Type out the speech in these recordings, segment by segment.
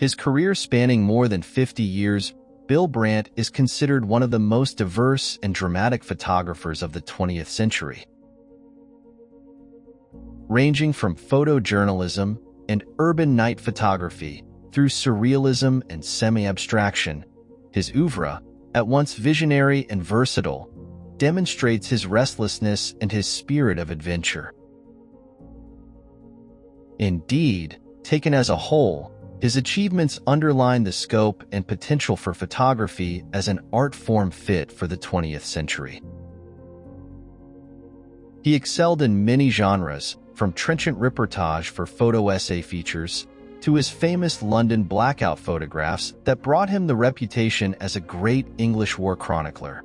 His career spanning more than 50 years, Bill Brandt is considered one of the most diverse and dramatic photographers of the 20th century. Ranging from photojournalism and urban night photography through surrealism and semi-abstraction, his oeuvre, at once visionary and versatile, demonstrates his restlessness and his spirit of adventure. Indeed, taken as a whole, his achievements underline the scope and potential for photography as an art form fit for the 20th century. He excelled in many genres, from trenchant reportage for photo essay features to his famous London blackout photographs that brought him the reputation as a great English war chronicler.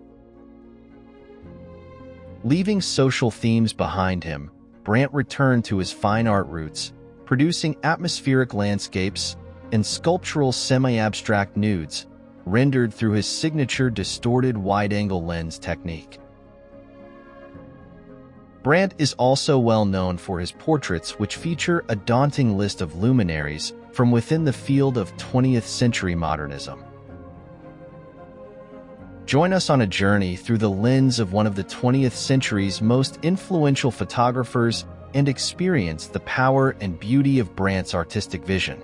Leaving social themes behind him, Brandt returned to his fine art roots, producing atmospheric landscapes and sculptural semi-abstract nudes, rendered through his signature distorted wide-angle lens technique. Brandt is also well known for his portraits, which feature a daunting list of luminaries from within the field of 20th century modernism. Join us on a journey through the lens of one of the 20th century's most influential photographers and experience the power and beauty of Brandt's artistic vision.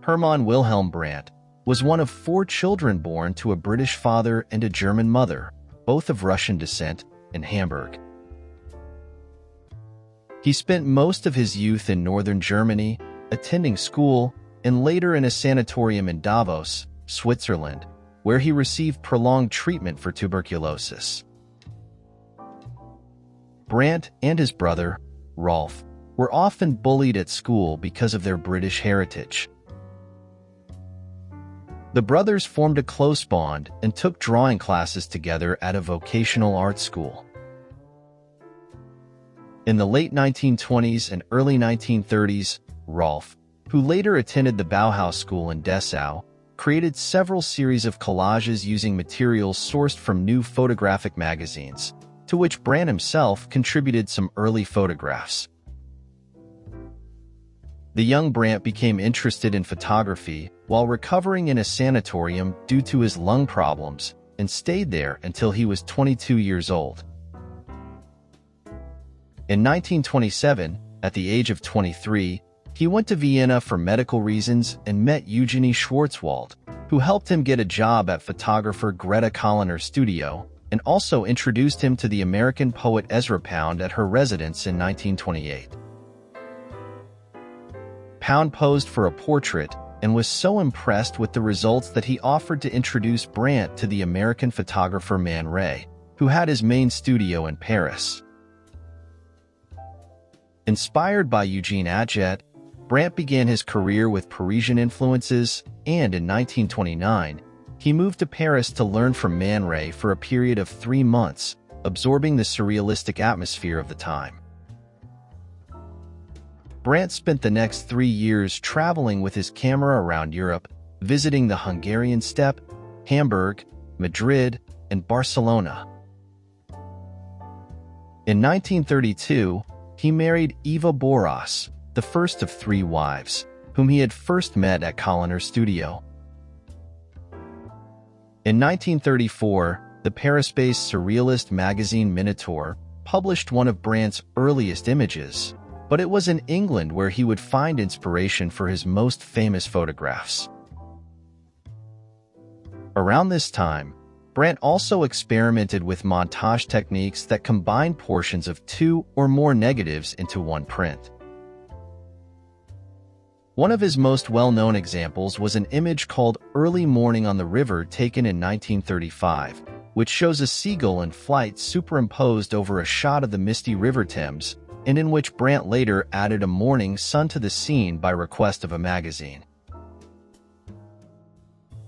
Hermann Wilhelm Brandt, was one of 4 children born to a British father and a German mother, both of Russian descent, in Hamburg. He spent most of his youth in northern Germany, attending school, and later in a sanatorium in Davos, Switzerland, where he received prolonged treatment for tuberculosis. Brandt and his brother, Rolf, were often bullied at school because of their British heritage. The brothers formed a close bond and took drawing classes together at a vocational art school. In the late 1920s and early 1930s, Rolf, who later attended the Bauhaus School in Dessau, created several series of collages using materials sourced from new photographic magazines, to which Brandt himself contributed some early photographs. The young Brandt became interested in photography while recovering in a sanatorium due to his lung problems and stayed there until he was 22 years old. In 1927, at the age of 23, he went to Vienna for medical reasons and met Eugenie Schwarzwald, who helped him get a job at photographer Greta Kahlener's studio and also introduced him to the American poet Ezra Pound at her residence in 1928. Pound posed for a portrait and was so impressed with the results that he offered to introduce Brandt to the American photographer Man Ray, who had his main studio in Paris. Inspired by Eugene Atget, Brandt began his career with Parisian influences, and in 1929, he moved to Paris to learn from Man Ray for a period of 3 months, absorbing the surrealistic atmosphere of the time. Brandt spent the next 3 years traveling with his camera around Europe, visiting the Hungarian steppe, Hamburg, Madrid, and Barcelona. In 1932, he married Eva Boras, the first of 3 wives, whom he had first met at Kahlener's studio. In 1934, the Paris-based surrealist magazine Minotaur published one of Brandt's earliest images, but it was in England where he would find inspiration for his most famous photographs. Around this time, Brandt also experimented with montage techniques that combined portions of 2 or more negatives into one print. One of his most well-known examples was an image called Early Morning on the River taken in 1935, which shows a seagull in flight superimposed over a shot of the misty River Thames, and in which Brandt later added a morning sun to the scene by request of a magazine.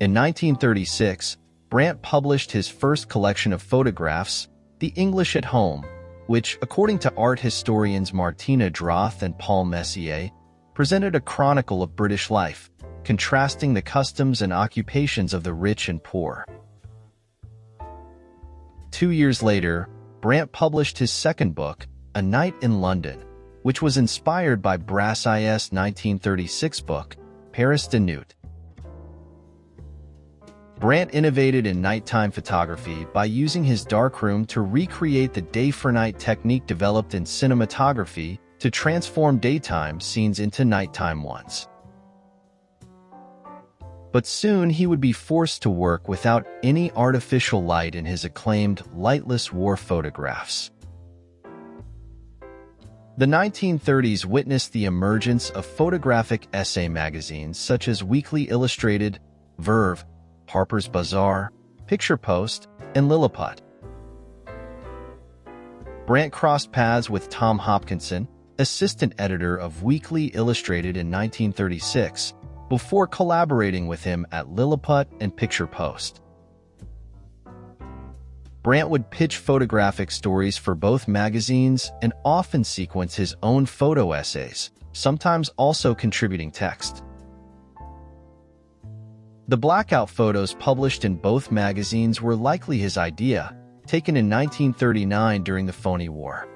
In 1936, Brandt published his first collection of photographs, The English at Home, which, according to art historians Martina Droth and Paul Messier, presented a chronicle of British life, contrasting the customs and occupations of the rich and poor. 2 years later, Brandt published his second book, A Night in London, which was inspired by Brassey's 1936 book, Paris de Nuit. Brandt innovated in nighttime photography by using his darkroom to recreate the day-for-night technique developed in cinematography to transform daytime scenes into nighttime ones. But soon he would be forced to work without any artificial light in his acclaimed lightless war photographs. The 1930s witnessed the emergence of photographic essay magazines such as Weekly Illustrated, Verve, Harper's Bazaar, Picture Post, and Lilliput. Brandt crossed paths with Tom Hopkinson, assistant editor of Weekly Illustrated in 1936, before collaborating with him at Lilliput and Picture Post. Brandt would pitch photographic stories for both magazines and often sequence his own photo essays, sometimes also contributing text. The blackout photos published in both magazines were likely his idea, taken in 1939 during the Phoney War.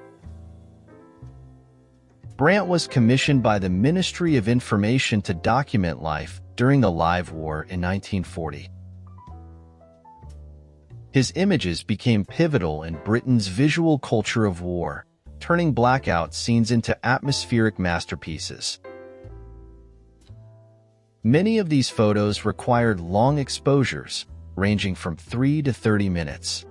Brandt was commissioned by the Ministry of Information to document life during the Live War in 1940. His images became pivotal in Britain's visual culture of war, turning blackout scenes into atmospheric masterpieces. Many of these photos required long exposures, ranging from 3 to 30 minutes.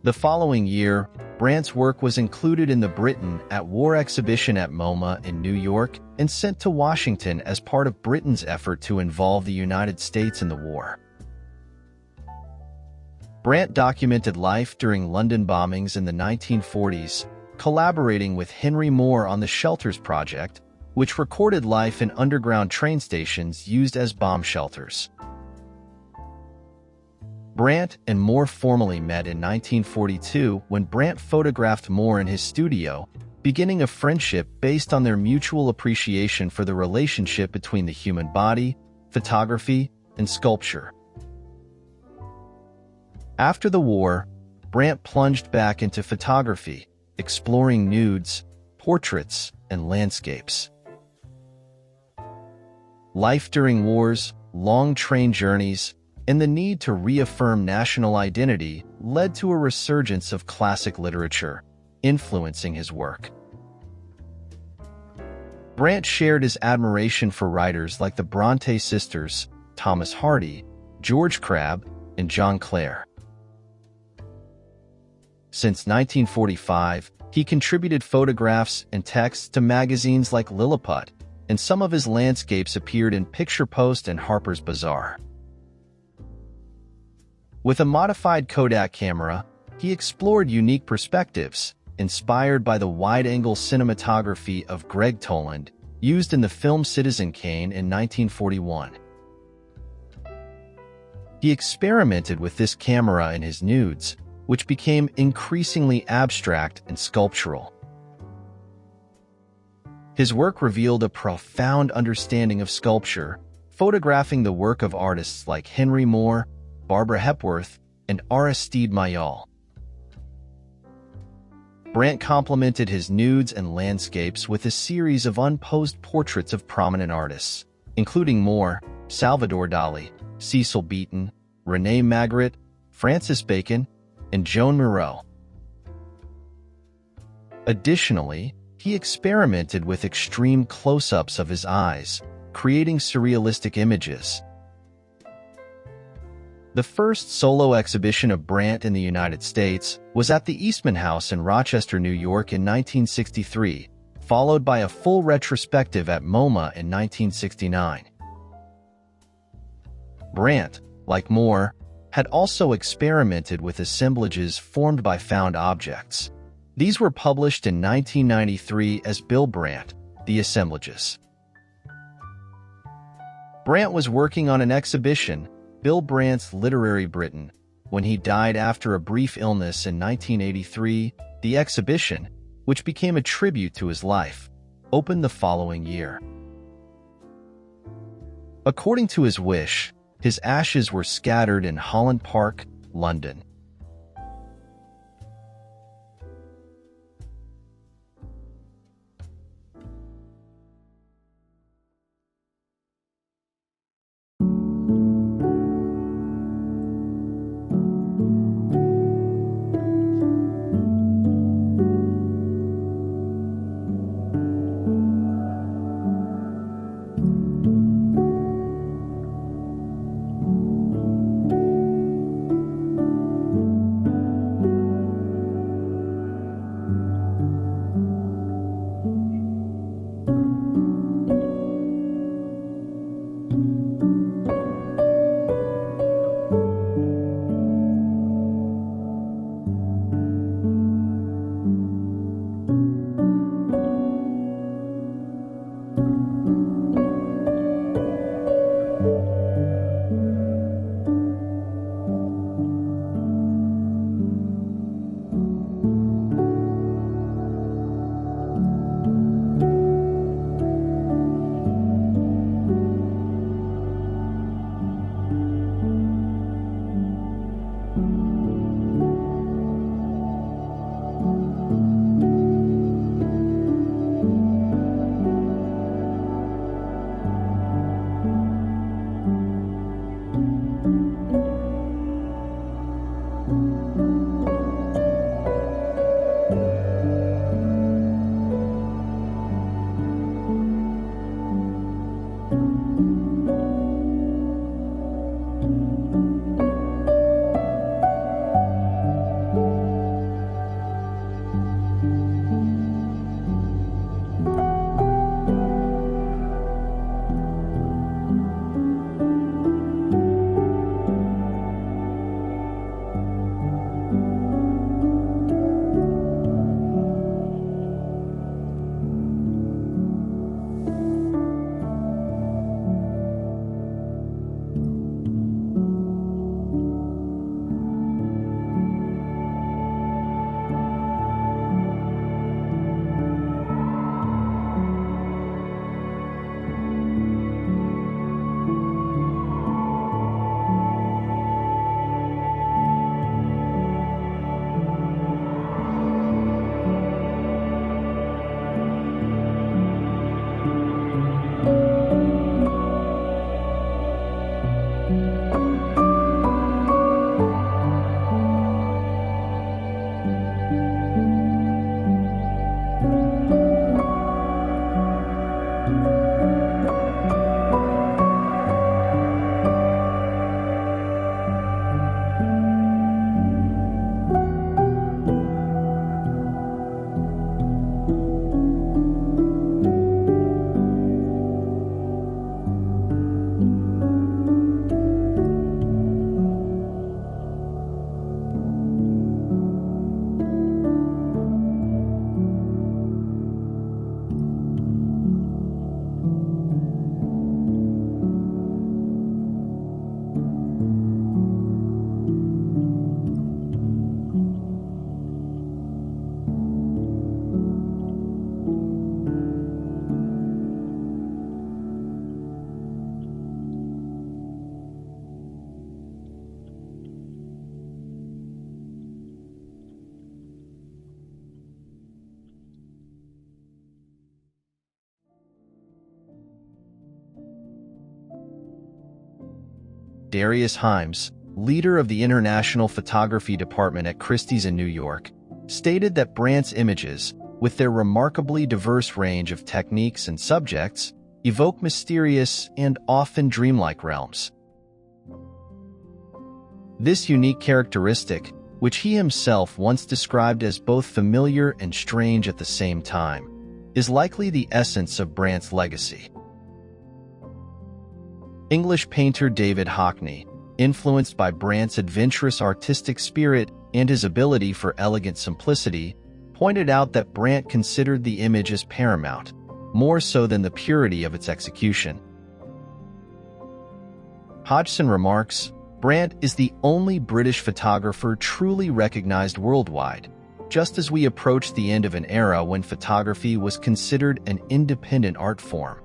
The following year, Brandt's work was included in the Britain at War exhibition at MoMA in New York and sent to Washington as part of Britain's effort to involve the United States in the war. Brandt documented life during London bombings in the 1940s, collaborating with Henry Moore on the Shelters Project, which recorded life in underground train stations used as bomb shelters. Brandt and Moore formally met in 1942 when Brandt photographed Moore in his studio, beginning a friendship based on their mutual appreciation for the relationship between the human body, photography, and sculpture. After the war, Brandt plunged back into photography, exploring nudes, portraits, and landscapes. Life during wars, long train journeys, and the need to reaffirm national identity led to a resurgence of classic literature, influencing his work. Brandt shared his admiration for writers like the Bronte sisters, Thomas Hardy, George Crabbe, and John Clare. Since 1945, he contributed photographs and texts to magazines like Lilliput, and some of his landscapes appeared in Picture Post and Harper's Bazaar. With a modified Kodak camera, he explored unique perspectives, inspired by the wide-angle cinematography of Greg Toland, used in the film Citizen Kane in 1941. He experimented with this camera in his nudes, which became increasingly abstract and sculptural. His work revealed a profound understanding of sculpture, photographing the work of artists like Henry Moore, Barbara Hepworth, and Aristide Maillol. Brandt complemented his nudes and landscapes with a series of unposed portraits of prominent artists, including Moore, Salvador Dali, Cecil Beaton, René Magritte, Francis Bacon, and Joan Miró. Additionally, he experimented with extreme close-ups of his eyes, creating surrealistic images. The first solo exhibition of Brandt in the United States was at the Eastman House in Rochester, New York in 1963, followed by a full retrospective at MoMA in 1969. Brandt, like Moore, had also experimented with assemblages formed by found objects. These were published in 1993 as Bill Brandt, The Assemblages. Brandt was working on an exhibition, Bill Brandt's Literary Britain, when he died after a brief illness in 1983. The exhibition, which became a tribute to his life, opened the following year. According to his wish, his ashes were scattered in Holland Park, London. Darius Himes, leader of the International Photography Department at Christie's in New York, stated that Brandt's images, with their remarkably diverse range of techniques and subjects, evoke mysterious and often dreamlike realms. This unique characteristic, which he himself once described as both familiar and strange at the same time, is likely the essence of Brandt's legacy. English painter David Hockney, influenced by Brandt's adventurous artistic spirit and his ability for elegant simplicity, pointed out that Brandt considered the image as paramount, more so than the purity of its execution. Hodgson remarks, "Brandt is the only British photographer truly recognized worldwide, just as we approach the end of an era when photography was considered an independent art form."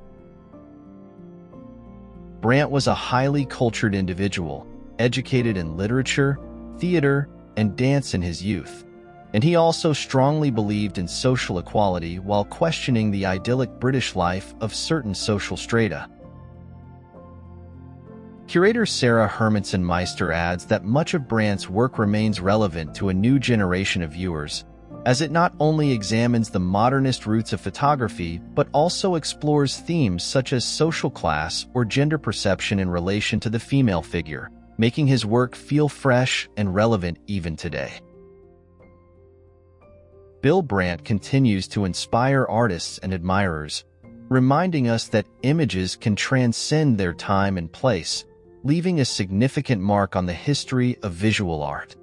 Brandt was a highly cultured individual, educated in literature, theater, and dance in his youth, and he also strongly believed in social equality while questioning the idyllic British life of certain social strata. Curator Sarah Hermanson-Meister adds that much of Brandt's work remains relevant to a new generation of viewers, as it not only examines the modernist roots of photography but also explores themes such as social class or gender perception in relation to the female figure, making his work feel fresh and relevant even today. Bill Brandt continues to inspire artists and admirers, reminding us that images can transcend their time and place, leaving a significant mark on the history of visual art.